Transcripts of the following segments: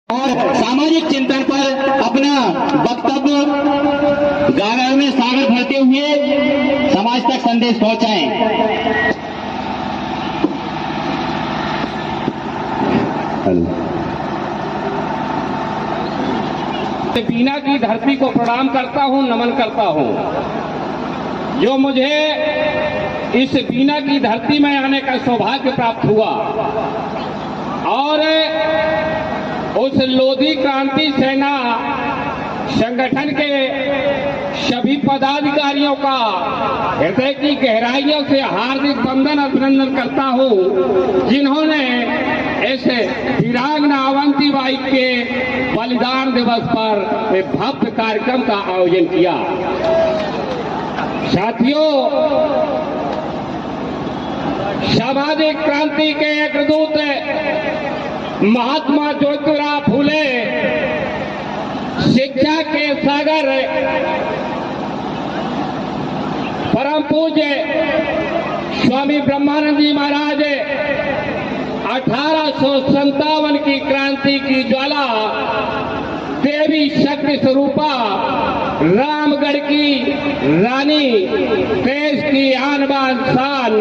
और सामाजिक चिंतन पर अपना वक्तव्य गागर में सागर भरते हुए समाज तक संदेश पहुंचाएं। बीना की धरती को प्रणाम करता हूं, नमन करता हूं। जो मुझे इस बीना की धरती में आने का सौभाग्य प्राप्त हुआ और उस लोधी क्रांति सेना संगठन के सभी पदाधिकारियों का हृदय की गहराइयों से हार्दिक वंदन अभिनंदन करता हूं, जिन्होंने इस वीरांगना अवंतीबाई के बलिदान दिवस पर एक भव्य कार्यक्रम का आयोजन किया। साथियों, सामाजिक क्रांति के एक दूत महात्मा ज्योतिराव फूले, शिक्षा के सागर परम पूज्य स्वामी ब्रह्मानंद जी महाराज 1857 की क्रांति की ज्वाला देवी शक्ति स्वरूपा रामगढ़ की रानी, देश की आन बान शान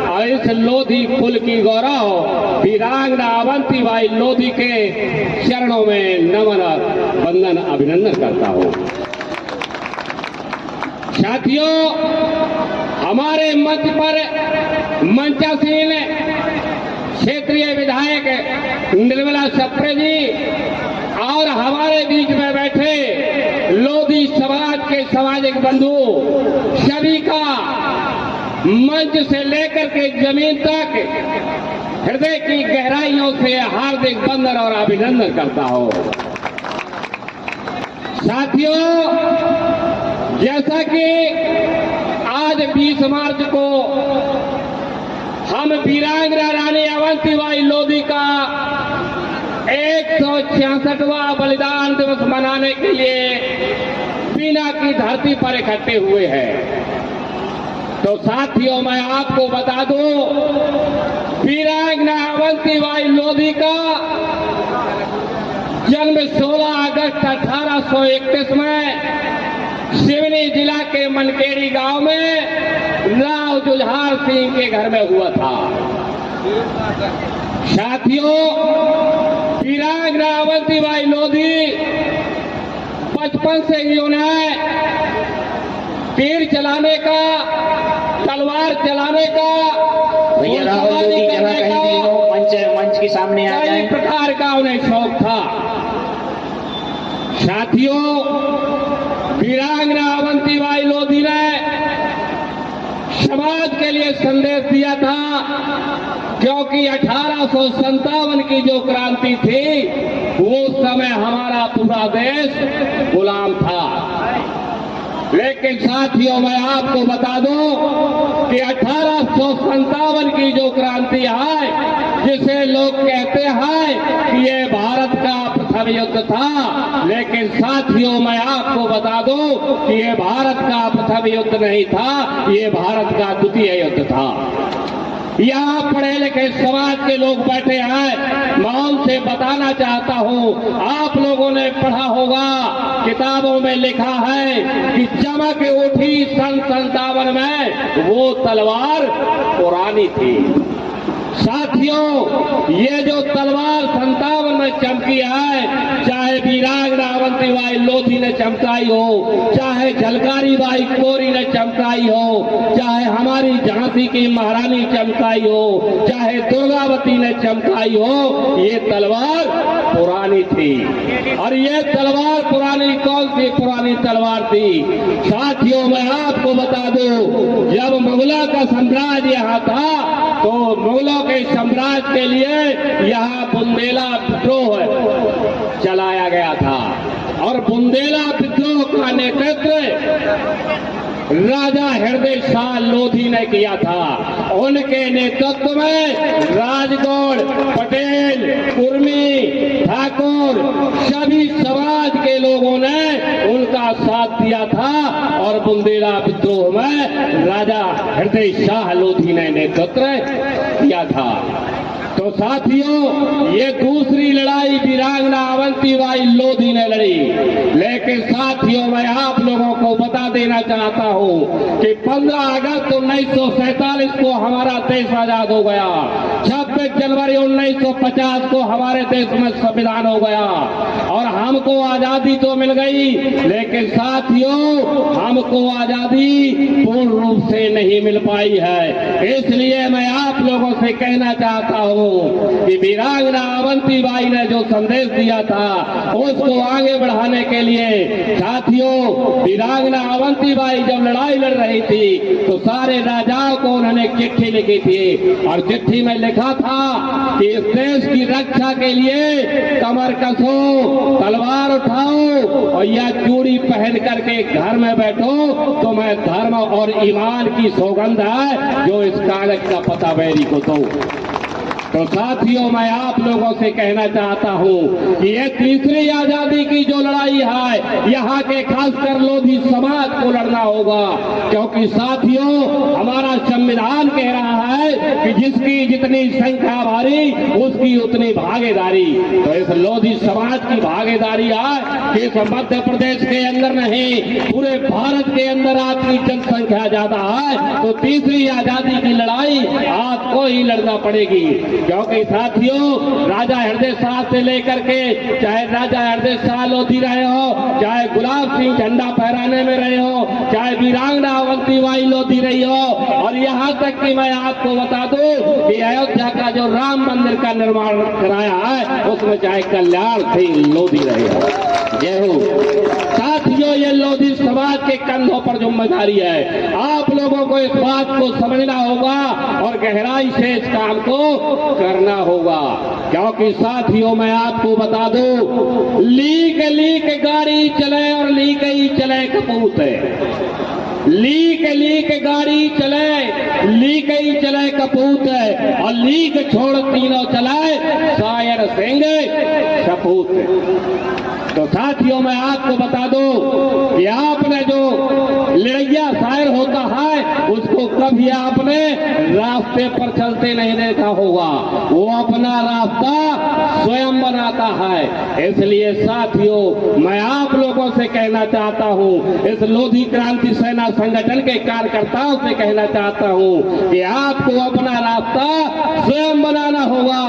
और इस लोधी कुल की गौरव वीरांगना अवंतीबाई लोधी के चरणों में नमन वंदन अभिनंदन करता हूं। साथियों, हमारे मंच पर मंचासीन क्षेत्रीय विधायक निर्मला सप्रे जी और हमारे बीच में बैठे लोधी समाज के सामाजिक बंधु सभी का मंच से लेकर के जमीन तक हृदय की गहराइयों से हार्दिक वंदन और अभिनंदन करता हूं। साथियों, जैसा कि आज 20 मार्च को हम वीरांगना रानी अवंतीबाई लोधी का 166वां बलिदान दिवस मनाने के लिए बीना की धरती पर इकट्ठे हुए हैं, तो साथियों मैं आपको बता दूं, वीरांगना अवंतीबाई लोधी का जन्म 16 अगस्त 1831 में सिवनी जिला के मनकेड़ी गांव में राव जुझार सिंह के घर में हुआ था। साथियों, वीरांगना अवंतीबाई लोधी बचपन से ही उन्हें तीर चलाने का, तलवार चलाने का, भैया राहुल लोधी जगह कहीं भी हो, मंच के सामने आ जाएं। कई प्रकार का उन्हें शौक था। साथियों, वीरांगना अवंतीबाई लोधी ने समाज के लिए संदेश दिया था, क्योंकि 1857 की जो क्रांति थी वो समय हमारा पूरा देश गुलाम था। लेकिन साथियों, मैं आपको बता दूं कि 1857 की जो क्रांति है, जिसे लोग कहते हैं कि ये भारत का प्रथम युद्ध था, लेकिन साथियों मैं आपको बता दूं कि ये भारत का प्रथम युद्ध नहीं था, ये भारत का द्वितीय युद्ध था। यहाँ पढ़े लिखे समाज के लोग बैठे हैं, मैं उनसे बताना चाहता हूँ, आप लोगों ने पढ़ा होगा, किताबों में लिखा है कि चमक उठी सन 57 में, वो तलवार पुरानी थी। साथियों, ये जो तलवार 57 में चमकी है, चाहे वीरांगना अवंतीबाई लोधी ने चमकाई हो, चाहे झलकारी बाई कोरी ने चमकाई हो, चाहे हमारी झांसी की महारानी चमकाई हो, चाहे दुर्गावती ने चमकाई हो, ये तलवार पुरानी थी। और ये तलवार पुरानी कौन सी पुरानी तलवार थी? साथियों, मैं आपको बता दूं, जब मुगलों का साम्राज्य यहाँ था, तो मुगलों के साम्राज्य के लिए यहाँ बुंदेला विद्रोह चलाया गया था, और बुंदेला विद्रोह का नेतृत्व राजा हृदय शाह लोधी ने किया था। उनके नेतृत्व में राजगौड़, पटेल, कुर्मी, ठाकुर सभी समाज के लोगों ने उनका साथ दिया था, और बुंदेला विद्रोह में राजा हृदय शाह लोधी ने नेतृत्व किया था। तो साथियों, ये दूसरी लड़ाई वीरांगना अवंती अवंतीबाई लोधी ने लड़ी। लेकिन साथियों, मैं आप लोगों को बता देना चाहता हूं कि 15 अगस्त 1947 को हमारा देश आजाद हो गया। 26 जनवरी 1950 को हमारे देश में संविधान हो गया और हमको आजादी तो मिल गई, लेकिन साथियों हमको आजादी पूर्ण रूप से नहीं मिल पाई है। इसलिए मैं आप लोगों से कहना चाहता हूं कि वीरांगना अवंतीबाई ने जो संदेश दिया था उसको आगे बढ़ाने के लिए साथियों, वीरांगना अवंतीबाई जब लड़ाई लड़ रही थी तो सारे राजाओं को उन्होंने चिट्ठी लिखी थी और चिट्ठी में लिखा था कि इस देश की रक्षा के लिए कमर कसो, तलवार उठाओ और या चूड़ी पहन करके घर में बैठो तो मैं धर्म और ईमान की सौगंध है जो इस कागज का पता बैरी को दो। तो साथियों, मैं आप लोगों से कहना चाहता हूं कि ये तीसरी आजादी की जो लड़ाई है यहाँ के खासकर लोधी समाज को लड़ना होगा, क्योंकि साथियों हमारा संविधान कह रहा है कि जिसकी जितनी संख्या भारी उसकी उतनी भागीदारी। तो इस लोधी समाज की भागीदारी है कि इस मध्य प्रदेश के अंदर नहीं पूरे भारत के अंदर आपकी जनसंख्या ज्यादा है तो तीसरी आजादी की लड़ाई आपको ही लड़ना पड़ेगी। क्योंकि साथियों, राजा हृदय शाह से लेकर के चाहे राजा हृदय शाह लोधी रहे हो, चाहे गुलाब सिंह झंडा फहराने में रहे हो, चाहे वीरांगना अवंतीबाई लोधी रही हो, और यहाँ तक कि मैं आपको बता दूं कि अयोध्या का जो राम मंदिर का निर्माण कराया है उसमें चाहे कल्याण सिंह लोधी रहे हो। जय हो। साथियों, ये लोधी समाज के कंधों पर जिम्मेदारी है। आप लोगों को इस बात को समझना होगा और गहराई से इस काम को करना होगा, क्योंकि साथियों मैं आपको बता दूं, लीक लीक गाड़ी चले और लीक ही चले कपूत है। लीक गाड़ी चले, लीक ही चले कपूत है और लीक छोड़ तीनों चलाए शायर सिंह सपूत। तो साथियों मैं आपको बता दूं कि आपने जो लड़ैया शायर होता है उसको कभी आपने रास्ते पर चलते नहीं देखा होगा, वो अपना रास्ता स्वयं बनाता है। इसलिए साथियों मैं आप लोगों से कहना चाहता हूं, इस लोधी क्रांति सेना संगठन के कार्यकर्ताओं से कहना चाहता हूं कि आपको अपना रास्ता स्वयं बनाना होगा।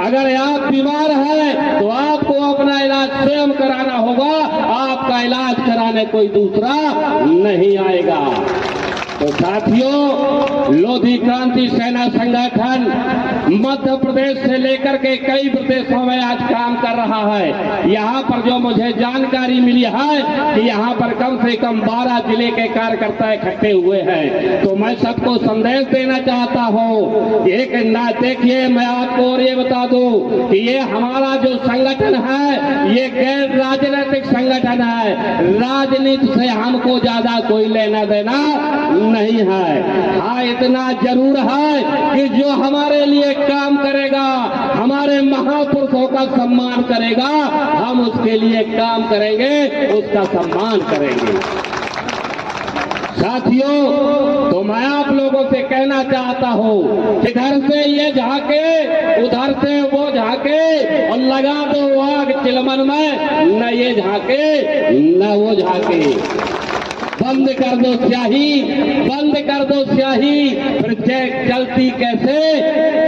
अगर आप बीमार हैं तो आपको अपना इलाज स्वयं कराना होगा, आपका इलाज कराने कोई दूसरा नहीं आएगा। तो साथियों, लोधी क्रांति सेना संगठन मध्य प्रदेश से लेकर के कई प्रदेशों में आज काम कर रहा है। यहाँ पर जो मुझे जानकारी मिली है कि यहाँ पर कम से कम 12 जिले के कार्यकर्ता इकट्ठे हुए हैं। तो मैं सबको संदेश देना चाहता हूँ, एक ना देखिए, मैं आपको और ये बता दूं कि ये हमारा जो संगठन है ये गैर राजनीतिक संगठन है। राजनीति से हमको ज्यादा कोई लेना देना नहीं है। हाँ, इतना जरूर है कि जो हमारे लिए काम करेगा, हमारे महापुरुषों का सम्मान करेगा, हम उसके लिए काम करेंगे, उसका सम्मान करेंगे। साथियों, तो मैं आप लोगों से कहना चाहता हूं, इधर से ये झाके उधर से वो झाके और लगा दो आग चिलमन में, न ये झाके न वो झाके। बंद कर दो स्याही, बंद कर दो स्याही, फिर चलती कैसे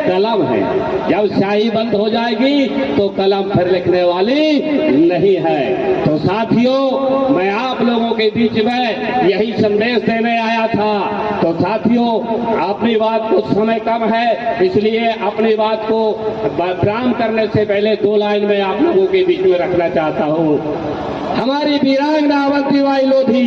कलम है। जब स्याही बंद हो जाएगी तो कलम फिर लिखने वाली नहीं है। तो साथियों मैं आप लोगों के बीच में यही संदेश देने आया था। तो साथियों, अपनी बात को समय कम है, इसलिए अपनी बात को विराम करने से पहले 2 लाइन में आप लोगों के बीच में रखना चाहता हूँ। हमारी वीरांगना अवंतीबाई लोधी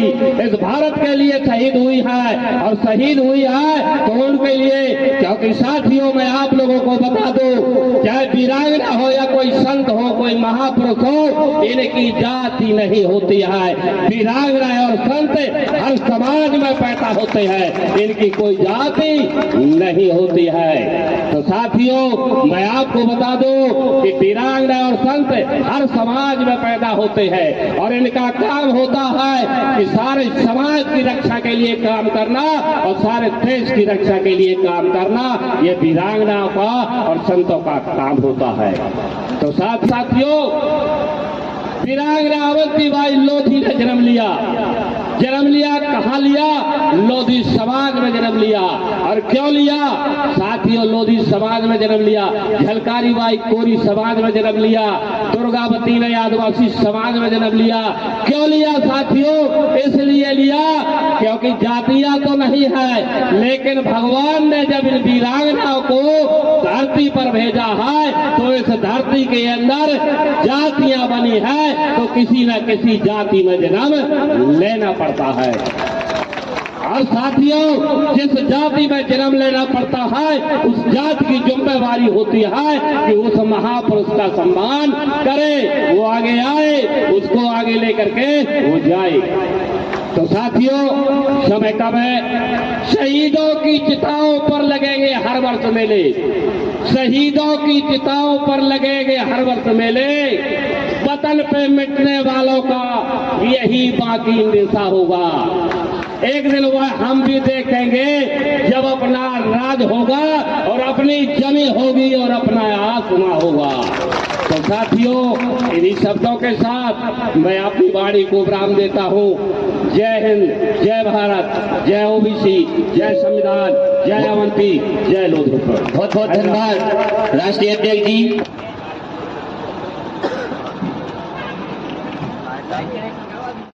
इस भारत के लिए शहीद हुई है और शहीद हुई है तो उनके लिए, क्योंकि साथियों मैं आप लोगों को बता दूं, चाहे वीरांगना हो या कोई संत हो, कोई महापुरुष हो, इनकी जाति नहीं होती है। वीरांगना और संत हर समाज में पैदा होते हैं, इनकी कोई जाति नहीं होती है। तो साथियों मैं आपको बता दूं कि वीरांगना और संत हर समाज में पैदा होते हैं और इनका काम होता है कि सारे समाज की रक्षा के लिए काम करना और सारे देश की रक्षा के लिए काम करना, ये वीरांगना का और संतों का काम होता है। तो साथियों वीरांगना अवंतीबाई लोधी ने जन्म लिया। कहाँ लिया? लोधी समाज में जन्म लिया। और क्यों लिया साथियों? लोधी समाज में जन्म लिया। झलकारी बाई कोरी समाज में जन्म लिया। दुर्गावती ने आदिवासी समाज में जन्म लिया। क्यों लिया साथियों? इसलिए लिया क्योंकि जातियां तो नहीं है, लेकिन भगवान ने जब इन वीरांगनाओं को धरती पर भेजा है तो इस धरती के अंदर जातियां बनी है, तो किसी न किसी जाति में जन्म लेना पड़ता है। और साथियों, जिस जाति में जन्म लेना पड़ता है उस जाति की जिम्मेवारी होती है कि उस महापुरुष का सम्मान करे, वो आगे आए, उसको आगे लेकर के वो जाए। तो साथियों, समय कब है? शहीदों की चिताओं पर लगेंगे हर वर्ष मेले। शहीदों की चिताओं पर लगेंगे हर वर्ष मेले। वतन पे मिटने वालों का यही बाकी निशा होगा। एक दिन वह हम भी देखेंगे जब अपना राज होगा और अपनी जमी होगी और अपना आसमां होगा। तो साथियों, इन्हीं शब्दों के साथ मैं अपनी वाणी को विराम देता हूँ। जय हिंद, जय भारत, जय ओबीसी, जय संविधान, जय अवंती, जय लोधरुपर। बहुत बहुत धन्यवाद राष्ट्रीय अध्यक्ष जी।